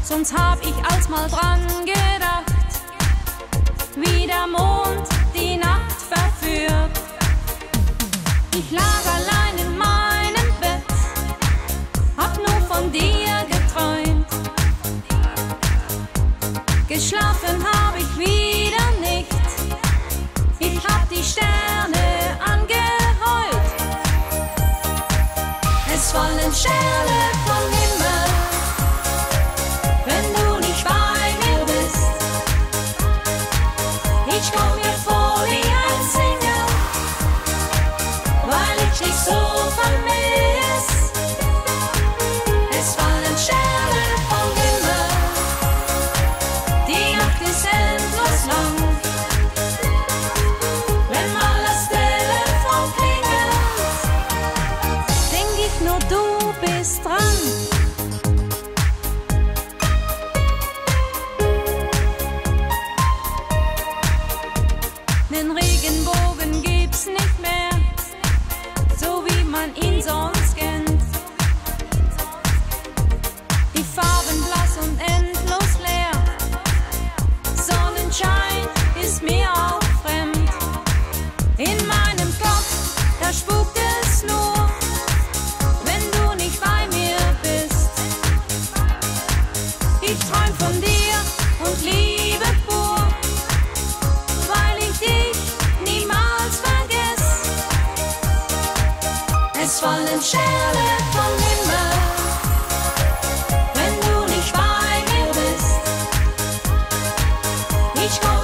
sonst hab ich alsmal dran gedacht, wie der Mond die Nacht verführt. Ich lag allein in meinem Bett, hab nur von dir geträumt. Geschlafen hab ich wieder nicht, ich hab die Sterne angeheult. Es fallen Sterne vom Himmel, wenn du nicht bei mir bist. Ich komm mir vor wie ein Single, weil ich dich so vermiss. Es fallen Sterne vom Himmel, die Nacht ist endlos lang. Wenn mal das Telefon klingelt, denk ich nur, du bist dran. Den Regenbogen gibt's nicht mehr, so wie man ihn sonst kennt. Die Farben blass und endlos leer, Sonnenschein ist mir auch fremd. In meinem Kopf, da spukt es nur, wenn du nicht bei mir bist. Ich träum von dir und Liebe pur, weil ich dich niemals vergess. Es fallen Sterne vom Himmel, wenn du nicht bei mir bist. Ich komm